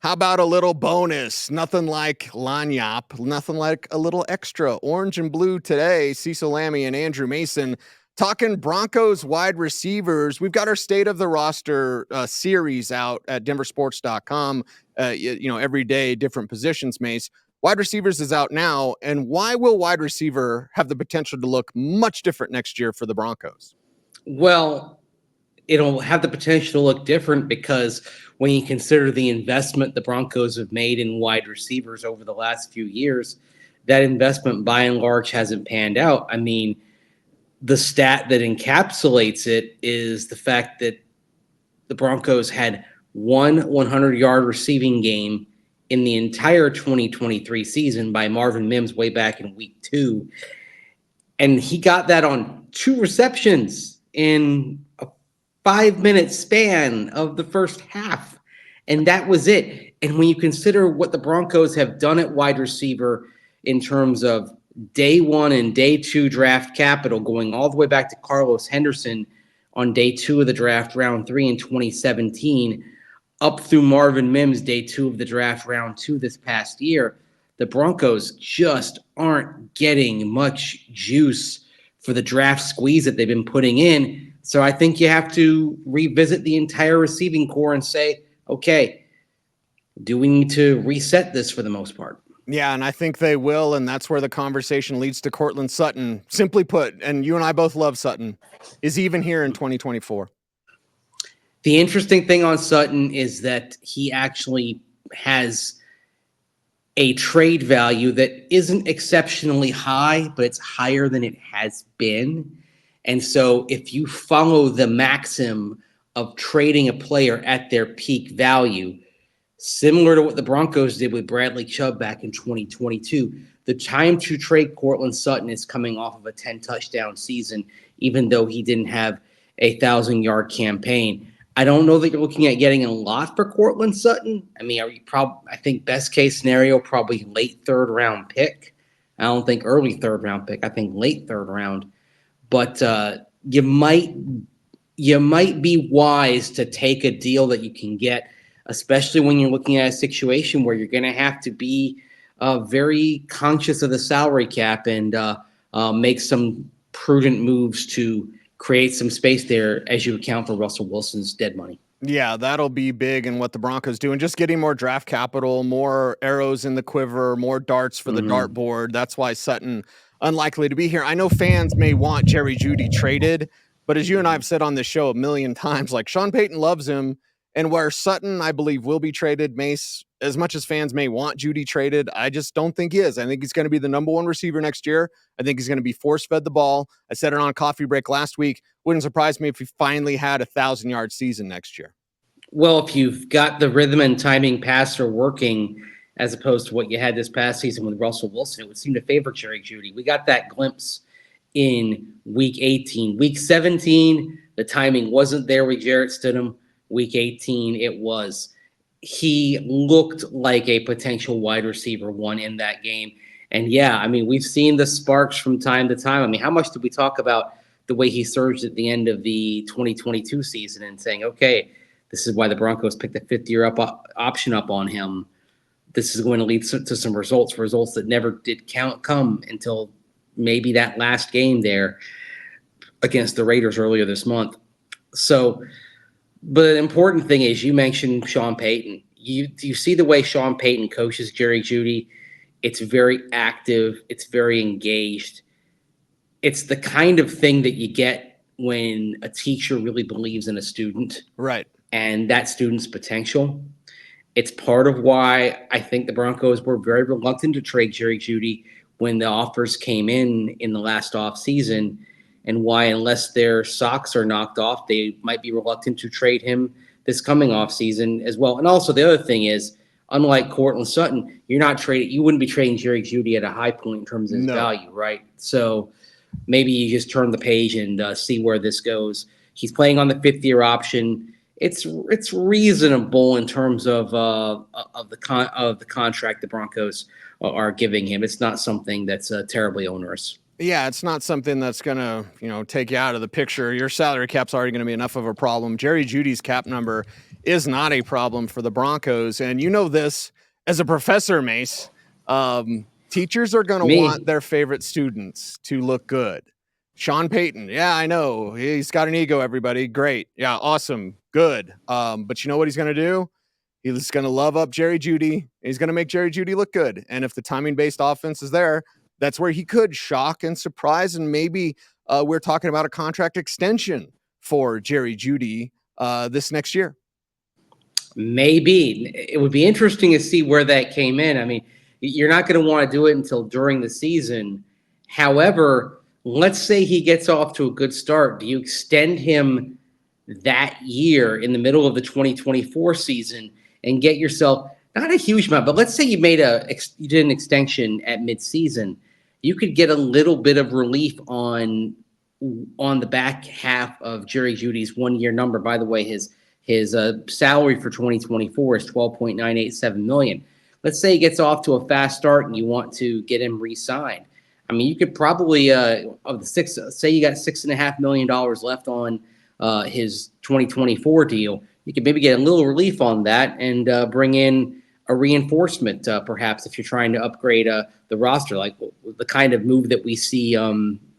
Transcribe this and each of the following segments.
How about a little bonus? Nothing like lanyap, nothing like a little extra. Orange and blue today, Cecil, Lammey, and Andrew Mason talking Broncos wide receivers. We've got our state of the roster series out at denversports.com. Every day, different positions, Mace. Wide receivers is out now. And why will wide receiver have the potential to look much different next year for the Broncos? Well, it'll have the potential to look different because when you consider the investment the Broncos have made in wide receivers over the last few years, that investment by and large hasn't panned out. I mean, the stat that encapsulates it is the fact that the Broncos had one 100-yard receiving game in the entire 2023 season by Marvin Mims way back in week 2. And he got that on 2 receptions in a 5-minute span of the first half. And that was it. And when you consider what the Broncos have done at wide receiver in terms of day 1 and day 2 draft capital, going all the way back to Carlos Henderson on day 2 of the draft, round 3 in 2017, up through Marvin Mims, day 2 of the draft, round 2 this past year, the Broncos just aren't getting much juice for the draft squeeze that they've been putting in. So I think you have to revisit the entire receiving core and say, okay, do we need to reset this for the most part? Yeah, and I think they will, and that's where the conversation leads to Courtland Sutton. Simply put, and you and I both love Sutton, is even here in 2024. The interesting thing on Sutton is that he actually has a trade value that isn't exceptionally high, but it's higher than it has been. And so if you follow the maxim of trading a player at their peak value, similar to what the Broncos did with Bradley Chubb back in 2022, the time to trade Courtland Sutton is coming off of a 10-touchdown season, even though he didn't have a 1,000-yard campaign. I don't know that you're looking at getting a lot for Courtland Sutton. I mean, I think best case scenario, probably late 3rd round pick. I don't think early 3rd round pick. I think late 3rd round. But you might be wise to take a deal that you can get, especially when you're looking at a situation where you're going to have to be very conscious of the salary cap and make some prudent moves to create some space there as you account for Russell Wilson's dead money. Yeah, that'll be big in what the Broncos do. And just getting more draft capital, more arrows in the quiver, more darts for the dartboard. That's why Sutton unlikely to be here. I know fans may want Jerry Jeudy traded, but as you and I have said on this show a million times, like Sean Payton loves him. And where Sutton, I believe, will be traded, Mace, as much as fans may want Jeudy traded, I just don't think he is. I think he's going to be the number 1 receiver next year. I think he's going to be force-fed the ball. I said it on Coffee Break last week. Wouldn't surprise me if he finally had a 1,000-yard season next year. Well, if you've got the rhythm and timing passer working as opposed to what you had this past season with Russell Wilson, it would seem to favor Jerry Jeudy. We got that glimpse in Week 18. Week 17, the timing wasn't there with Jarrett Stidham. Week 18, it was. He looked like a potential wide receiver 1 in that game. And yeah, I mean, we've seen the sparks from time to time. I mean, how much did we talk about the way he surged at the end of the 2022 season and saying, okay, this is why the Broncos picked the 5th-year option up on him. This is going to lead to some results that never did come until maybe that last game there against the Raiders earlier this month. So, but an important thing is you mentioned Sean Payton. You see the way Sean Payton coaches Jerry Jeudy. It's very active. It's very engaged. It's the kind of thing that you get when a teacher really believes in a student. Right. And that student's potential. It's part of why I think the Broncos were very reluctant to trade Jerry Jeudy when the offers came in the last offseason, and why, unless their socks are knocked off, they might be reluctant to trade him this coming offseason as well. And also the other thing is, unlike Courtland Sutton, you wouldn't be trading Jerry Jeudy at a high point in terms of his value, right? So maybe you just turn the page and see where this goes. He's playing on the 5th-year option. It's reasonable in terms of the contract the Broncos are giving him. It's not something that's terribly onerous. Yeah, it's not something that's going to, take you out of the picture. Your salary cap's already going to be enough of a problem. Jerry Jeudy's cap number is not a problem for the Broncos. And you know this as a professor, Mace. Teachers are going to want their favorite students to look good. Sean Payton, yeah, I know. He's got an ego, everybody. Great. Yeah, awesome. Good. But you know what he's going to do? He's going to love up Jerry Jeudy. He's going to make Jerry Jeudy look good. And if the timing-based offense is there, that's where he could shock and surprise. And maybe we're talking about a contract extension for Jerry Jeudy this next year. Maybe. It would be interesting to see where that came in. I mean, you're not going to want to do it until during the season. However, let's say he gets off to a good start. Do you extend him that year in the middle of the 2024 season and get yourself not a huge amount, but let's say you did an extension at midseason, you could get a little bit of relief on the back half of Jerry Jeudy's 1 year number. By the way, his salary for 2024 is $12.987 million. Let's say he gets off to a fast start and you want to get him re-signed. I mean, you could probably say you got $6.5 million left on his 2024 deal. You could maybe get a little relief on that and bring in a reinforcement, perhaps, if you're trying to upgrade the roster, like the kind of move that we see,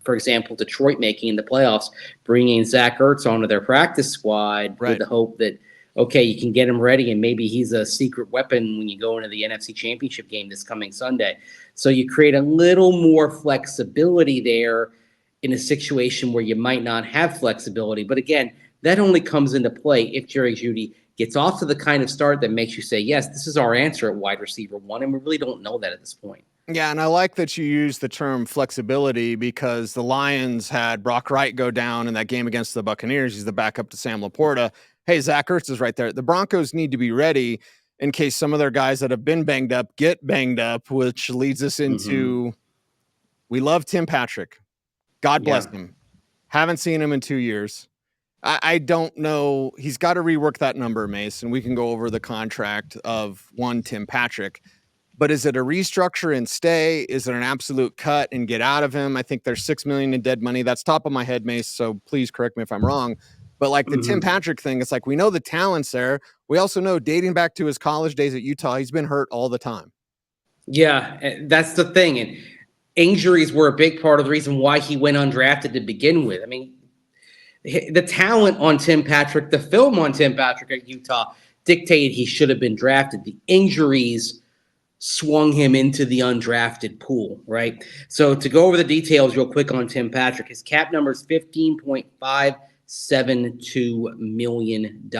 for example, Detroit making in the playoffs, bringing Zach Ertz onto their practice squad with the hope that, okay, you can get him ready and maybe he's a secret weapon when you go into the NFC Championship game this coming Sunday. So you create a little more flexibility there in a situation where you might not have flexibility. But again, that only comes into play if Jerry Jeudy gets off to the kind of start that makes you say, yes, this is our answer at wide receiver 1, and we really don't know that at this point. Yeah, and I like that you use the term flexibility because the Lions had Brock Wright go down in that game against the Buccaneers. He's the backup to Sam Laporta. Hey, Zach Ertz is right there. The Broncos need to be ready in case some of their guys that have been banged up get banged up, which leads us into we love Tim Patrick. God bless him. Haven't seen him in 2 years. I don't know. He's got to rework that number, Mace, and we can go over the contract of one Tim Patrick. But is it a restructure and stay? Is it an absolute cut and get out of him? I think there's $6 million in dead money. That's top of my head, Mace, so please correct me if I'm wrong. But like the Tim Patrick thing, it's like we know the talent's there. We also know dating back to his college days at Utah, he's been hurt all the time. Yeah, that's the thing. And injuries were a big part of the reason why he went undrafted to begin with. I mean, the talent on Tim Patrick, the film on Tim Patrick at Utah dictated he should have been drafted. The injuries swung him into the undrafted pool, right? So to go over the details real quick on Tim Patrick, his cap number is $15.572 million.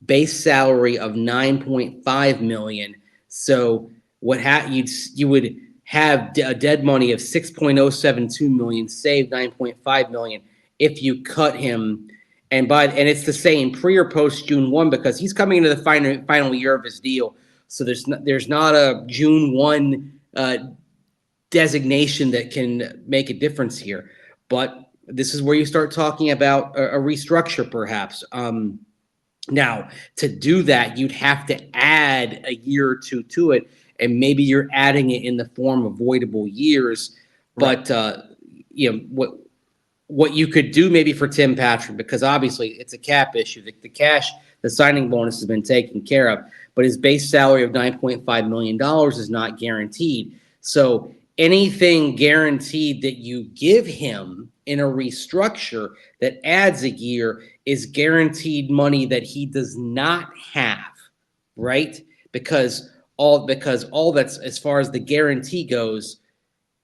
Base salary of $9.5 million. So you would have a dead money of $6.072 million, save $9.5 million if you cut him. And it's the same pre or post June 1 because he's coming into the final year of his deal. So there's not a June 1 designation that can make a difference here. But this is where you start talking about a restructure, perhaps. Now, to do that, you'd have to add a year or two to it, and maybe you're adding it in the form of voidable years. Right. But what you could do maybe for Tim Patrick, because obviously it's a cap issue. The cash, the signing bonus has been taken care of, but his base salary of $9.5 million is not guaranteed. So anything guaranteed that you give him in a restructure that adds a year is guaranteed money that he does not have, right? Because all that's, as far as the guarantee goes,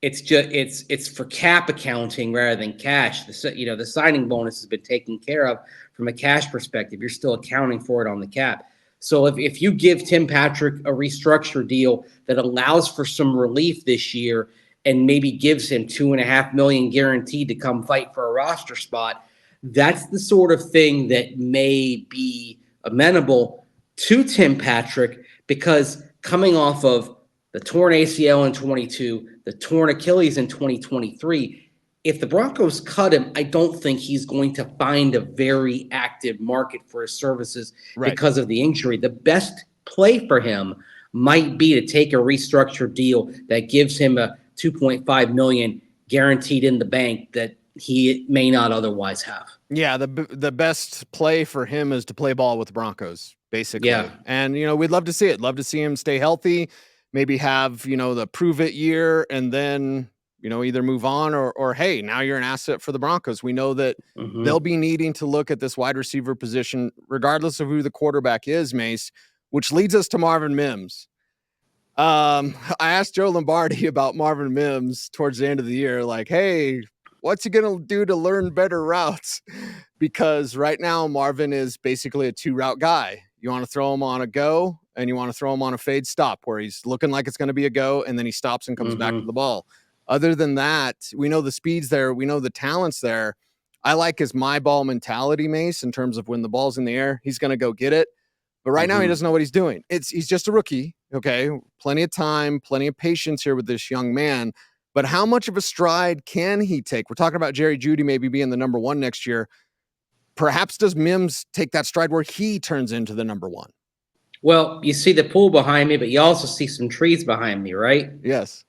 it's for cap accounting rather than cash. The signing bonus has been taken care of from a cash perspective. You're still accounting for it on the cap. So if you give Tim Patrick a restructure deal that allows for some relief this year and maybe gives him $2.5 million guaranteed to come fight for a roster spot, that's the sort of thing that may be amenable to Tim Patrick, because coming off of the torn ACL in 22, the torn Achilles in 2023, if the Broncos cut him, I don't think he's going to find a very active market for his services because of the injury. The best play for him might be to take a restructured deal that gives him a $2.5 million guaranteed in the bank that he may not otherwise have. Yeah, the best play for him is to play ball with the Broncos, basically. Yeah. And, we'd love to see it. Love to see him stay healthy, maybe have, the prove it year, and then, either move on or, hey, now you're an asset for the Broncos. We know that they'll be needing to look at this wide receiver position, regardless of who the quarterback is, Mace, which leads us to Marvin Mims. I asked Joe Lombardi about Marvin Mims towards the end of the year, like, hey, what's he going to do to learn better routes? Because right now, Marvin is basically a 2-route guy. You want to throw him on a go, and you want to throw him on a fade stop where he's looking like it's going to be a go, and then he stops and comes back to the ball. Other than that, we know the speed's there. We know the talent's there. I like his my ball mentality, Mace, in terms of when the ball's in the air, he's going to go get it. But right now, he doesn't know what he's doing. He's just a rookie, okay? Plenty of time, plenty of patience here with this young man. But how much of a stride can he take? We're talking about Jerry Jeudy maybe being the number 1 next year. Perhaps does Mims take that stride where he turns into the number 1? Well, you see the pool behind me, but you also see some trees behind me, right? Yes.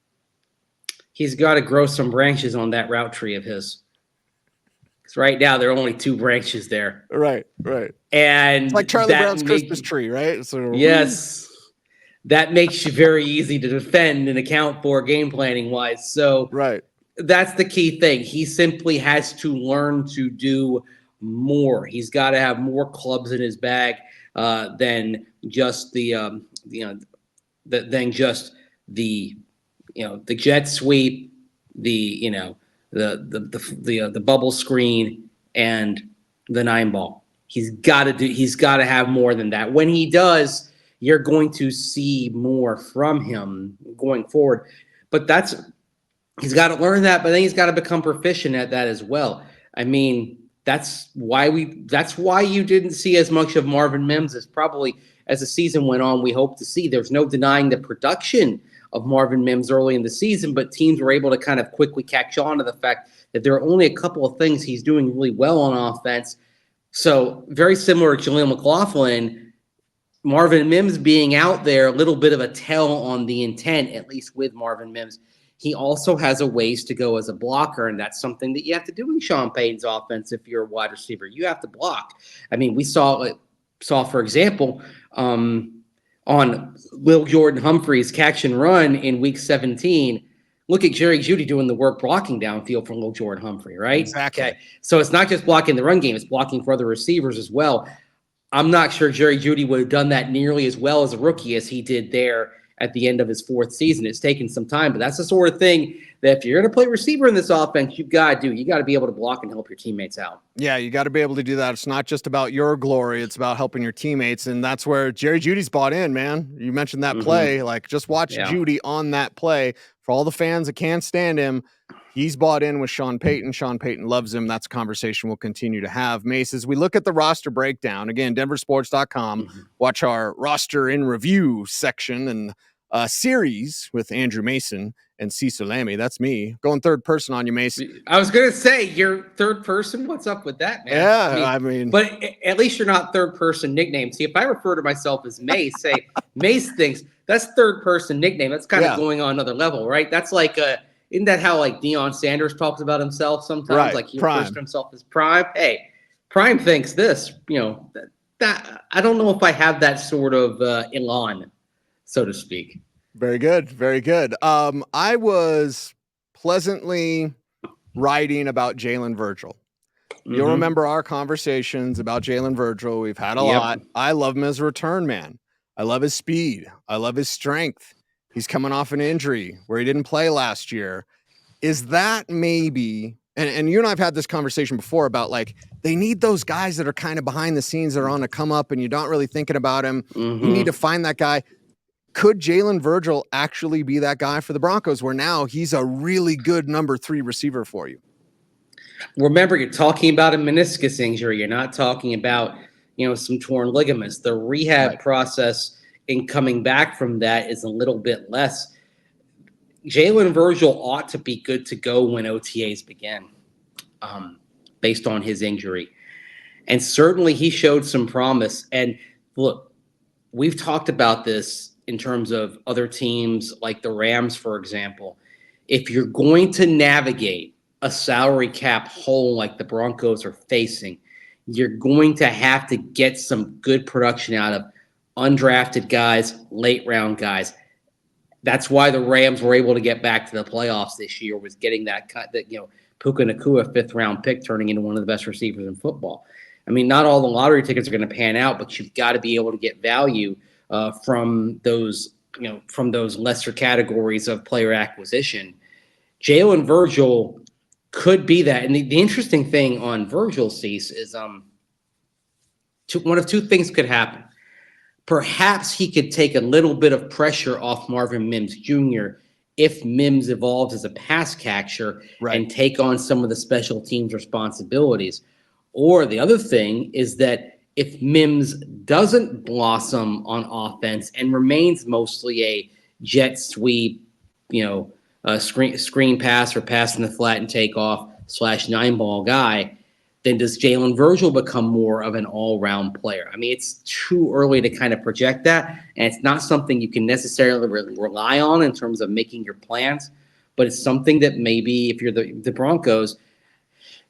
He's got to grow some branches on that route tree of his. Because right now, there are only 2 branches there. Right. And it's like Charlie Brown's Christmas tree, right? So, yes. That makes you very easy to defend and account for game planning wise. So right. That's the key thing. He simply has to learn to do more. He's got to have more clubs in his bag than just the jet sweep, the bubble screen, and the 9-ball. He's got to have more than that. When he does, you're going to see more from him going forward. But he's got to learn that, but then he's got to become proficient at that as well. I mean, that's why you didn't see as much of Marvin Mims as probably as the season went on we hope to see. There's no denying the production of Marvin Mims early in the season, but teams were able to kind of quickly catch on to the fact that there are only a couple of things he's doing really well on offense. So very similar to Jaleel McLaughlin, Marvin Mims being out there, a little bit of a tell on the intent, at least with Marvin Mims. He also has a ways to go as a blocker, and that's something that you have to do in Sean Payton's offense if you're a wide receiver. You have to block. I mean, we saw for example, on Lil Jordan Humphrey's catch and run in Week 17. Look at Jerry Jeudy doing the work blocking downfield for Lil Jordan Humphrey, right? Exactly. Okay. So it's not just blocking the run game, it's blocking for other receivers as well. I'm not sure Jerry Jeudy would have done that nearly as well as a rookie as he did there at the end of his 4th season. It's taken some time, but that's the sort of thing that if you're going to play receiver in this offense, you've got to do. You got to be able to block and help your teammates out. Yeah, you got to be able to do that. It's not just about your glory. It's about helping your teammates, and that's where Jerry Jeudy's bought in, man. You mentioned that play. Like, just watch Jeudy on that play. For all the fans that can't stand him, he's bought in with Sean Payton. Sean Payton loves him. That's a conversation we'll continue to have. Mace, as we look at the roster breakdown, again, denversports.com, watch our roster in review section and series with Andrew Mason and Cecil Lammey. That's me going third person on you, Mace. I was going to say, you're third person. What's up with that, man? Yeah, I mean, but at least you're not third person nickname. See, if I refer to myself as Mace, say Mace thinks that's third person nickname. That's kind of going on another level, right? That's like isn't that how like Deion Sanders talks about himself sometimes? Right. Like he refers to himself as Prime. Hey, Prime thinks this. That I don't know if I have that sort of elan, so to speak. Very good. Very good. I was pleasantly writing about Jalen Virgil. You'll remember our conversations about Jalen Virgil. We've had a lot. I love him as a return man. I love his speed. I love his strength. He's coming off an injury where he didn't play last year. Is that maybe, and you and I have had this conversation before about like, they need those guys that are kind of behind the scenes that are on a come up and you're not really thinking about him. You need to find that guy. Could Jalen Virgil actually be that guy for the Broncos where now he's a really good number 3 receiver for you? Remember, you're talking about a meniscus injury. You're not talking about, some torn ligaments. The rehab process in coming back from that is a little bit less. Jalen Virgil ought to be good to go when OTAs begin, based on his injury. And certainly he showed some promise. And look, we've talked about this in terms of other teams like the Rams, for example. If you're going to navigate a salary cap hole like the Broncos are facing, you're going to have to get some good production out of undrafted guys, late round guys. That's why the Rams were able to get back to the playoffs this year, was getting that cut, that, Puka Nacua, 5th-round pick, turning into one of the best receivers in football. I mean, not all the lottery tickets are going to pan out, but you've got to be able to get value from those, from those lesser categories of player acquisition. Jalen Virgil could be that. And the interesting thing on Virgil, Cease, is one of two things could happen. Perhaps he could take a little bit of pressure off Marvin Mims Jr. if Mims evolves as a pass catcher and take on some of the special teams responsibilities. Or the other thing is that if Mims doesn't blossom on offense and remains mostly a jet sweep, screen pass or pass in the flat and take off / 9-ball guy, then does Jalen Virgil become more of an all-round player? I mean, it's too early to kind of project that, and it's not something you can necessarily rely on in terms of making your plans, but it's something that maybe if you're the Broncos,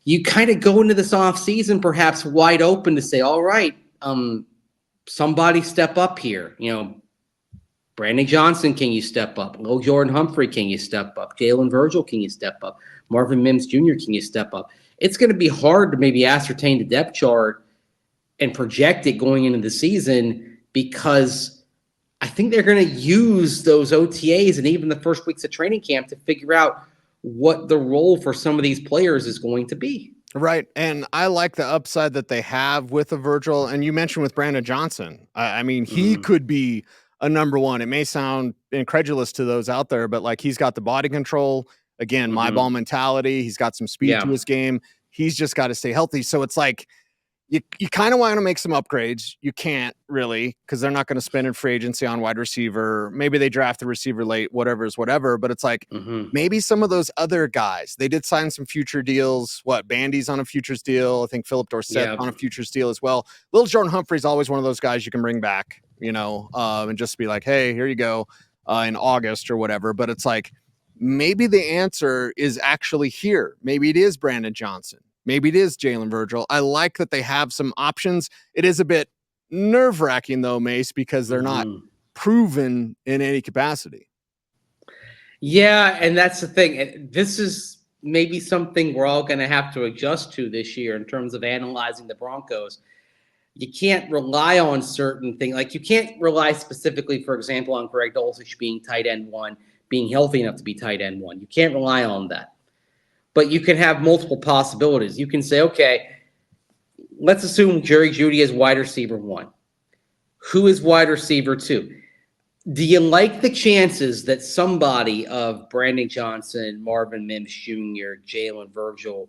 you kind of go into this offseason perhaps wide open to say, all right, somebody step up here. Brandon Johnson, can you step up? Lil Jordan Humphrey, can you step up? Jalen Virgil, can you step up? Marvin Mims Jr., can you step up? It's going to be hard to maybe ascertain the depth chart and project it going into the season, because I think they're going to use those OTAs and even the first weeks of training camp to figure out what the role for some of these players is going to be. Right. And I like the upside that they have with a Virgil. And you mentioned with Brandon Johnson. I mean, he could be a number one. It may sound incredulous to those out there, but like, he's got the body control. Again, my ball mentality. He's got some speed to his game. He's just got to stay healthy. So it's like, you kind of want to make some upgrades. You can't really, because they're not going to spend in free agency on wide receiver. Maybe they draft the receiver late, whatever. But it's like, maybe some of those other guys, they did sign some future deals. Bandy's on a futures deal. I think Philip Dorsett on a futures deal as well. Lil Jordan Humphrey's always one of those guys you can bring back, and just be like, hey, here you go in August or whatever. But it's like, maybe the answer is actually here. Maybe it is Brandon Johnson. Maybe it is Jalen Virgil. I like that they have some options. It is a bit nerve-wracking, though, Mace, because they're not proven in any capacity. Yeah, and that's the thing. This is maybe something we're all going to have to adjust to this year in terms of analyzing the Broncos. You can't rely on certain things. Like, you can't rely specifically, for example, on Greg Dulcich being tight end one, being healthy enough to be tight end one. You can't rely on that. But you can have multiple possibilities. You can say, okay, let's assume Jerry Jeudy is wide receiver one. Who is wide receiver two? Do you like the chances that somebody of Brandon Johnson, Marvin Mims Jr., Jalen Virgil,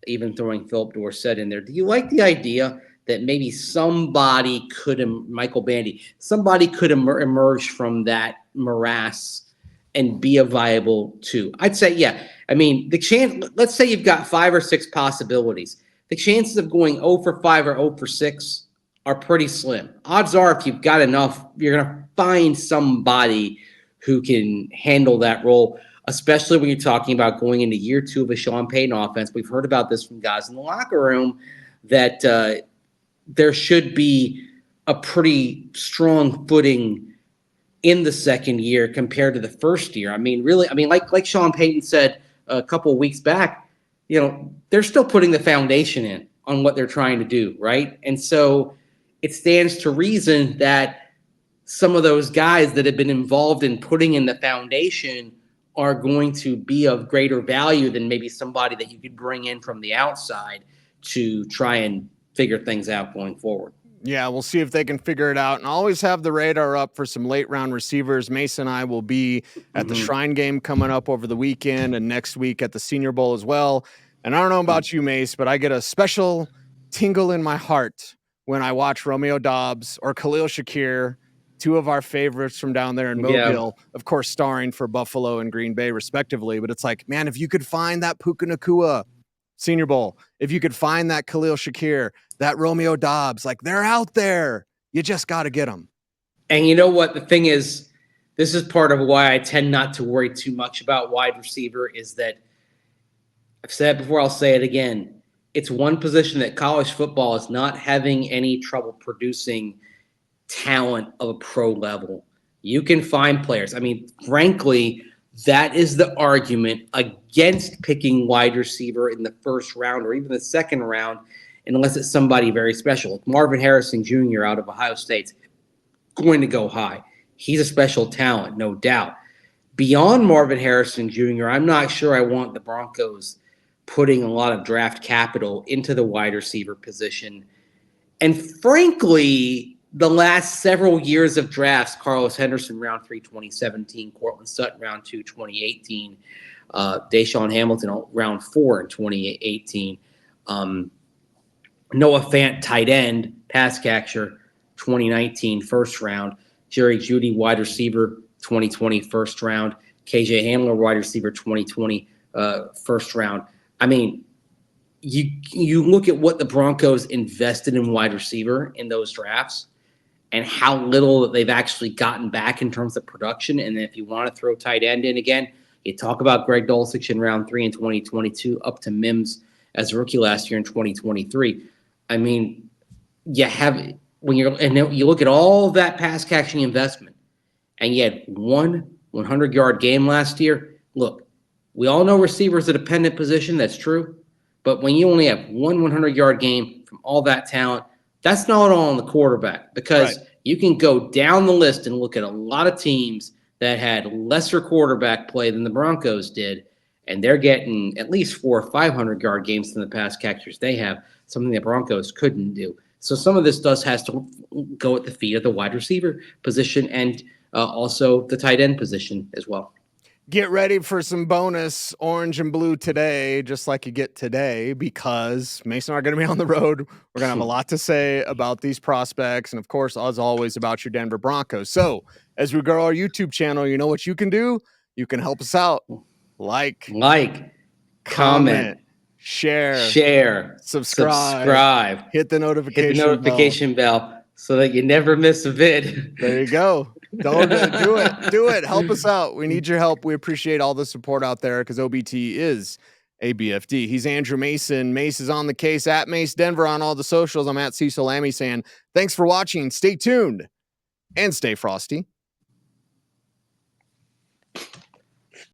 even throwing Philip Dorsett in there, do you like the idea that maybe somebody could, Michael Bandy, somebody could emerge from that morass and be a viable two? I'd say, yeah. I mean, the chance, let's say you've got 5 or 6 possibilities. The chances of going 0 for 5 or 0 for 6 are pretty slim. Odds are, if you've got enough, you're going to find somebody who can handle that role, especially when you're talking about going into year 2 of a Sean Payton offense. We've heard about this from guys in the locker room, that there should be a pretty strong footing in the second year compared to the first year. I mean, really, like Sean Payton said a couple of weeks back, they're still putting the foundation in on what they're trying to do, right? And so it stands to reason that some of those guys that have been involved in putting in the foundation are going to be of greater value than maybe somebody that you could bring in from the outside to try and figure things out going forward. Yeah, we'll see if they can figure it out. And always have the radar up for some late round receivers. Mason and I will be at the Shrine game coming up over the weekend, and next week at the Senior Bowl as well. And I don't know about you, Mace, but I get a special tingle in my heart when I watch Romeo Doubs or Khalil Shakir, 2 of our favorites from down there in Mobile, of course, starring for Buffalo and Green Bay respectively. But it's like, man, if you could find that Puka Nacua Senior Bowl, if you could find that Khalil Shakir, that Romeo Doubs, like, they're out there. You just got to get them. And you know what? The thing is, this is part of why I tend not to worry too much about wide receiver, is that I've said it before, I'll say it again. It's one position that college football is not having any trouble producing talent of a pro level. You can find players. I mean, frankly, that is the argument against picking wide receiver in the first round or even the second round, unless it's somebody very special. Marvin Harrison Jr. out of Ohio State's going to go high. He's a special talent, no doubt. Beyond Marvin Harrison Jr., I'm not sure I want the Broncos putting a lot of draft capital into the wide receiver position. And frankly, the last several years of drafts, Carlos Henderson, round 3, 2017, Courtland Sutton, round 2, 2018, Deshaun Hamilton, round 4 in 2018, Noah Fant, tight end, pass catcher, 2019, first round, Jerry Jeudy, wide receiver, 2020, first round, KJ Hamler, wide receiver, 2020, first round. I mean, you look at what the Broncos invested in wide receiver in those drafts and how little they've actually gotten back in terms of production. And then if you want to throw tight end in again, you talk about Greg Dulcich in round 3 in 2022, up to Mims as a rookie last year in 2023. I mean, you have when you look at all of that pass catching investment, and you had one 100-yard game last year. Look, we all know receivers a dependent position. That's true. But when you only have one 100-yard game from all that talent, that's not all on the quarterback, because you can go down the list and look at a lot of teams that had lesser quarterback play than the Broncos did, and they're getting at least 400 or 500-yard games than the pass catchers they have, something the Broncos couldn't do. So some of this has to go at the feet of the wide receiver position and also the tight end position as well. Get ready for some bonus orange and blue today, just like you get today, because Mason and I are going to be on the road. We're going to have a lot to say about these prospects, and of course, as always, about your Denver Broncos. So as we grow our YouTube channel, you know what you can do? You can help us out. Like, comment, share, subscribe, hit the notification bell so that you never miss a vid. There you go. Don't do it. Help us out. We need your help. We appreciate all the support out there, because OBT is a BFD. He's Andrew Mason. Mace is on the case at Mace Denver on all the socials. I'm at Cecil Lammey saying thanks for watching. Stay tuned and stay frosty.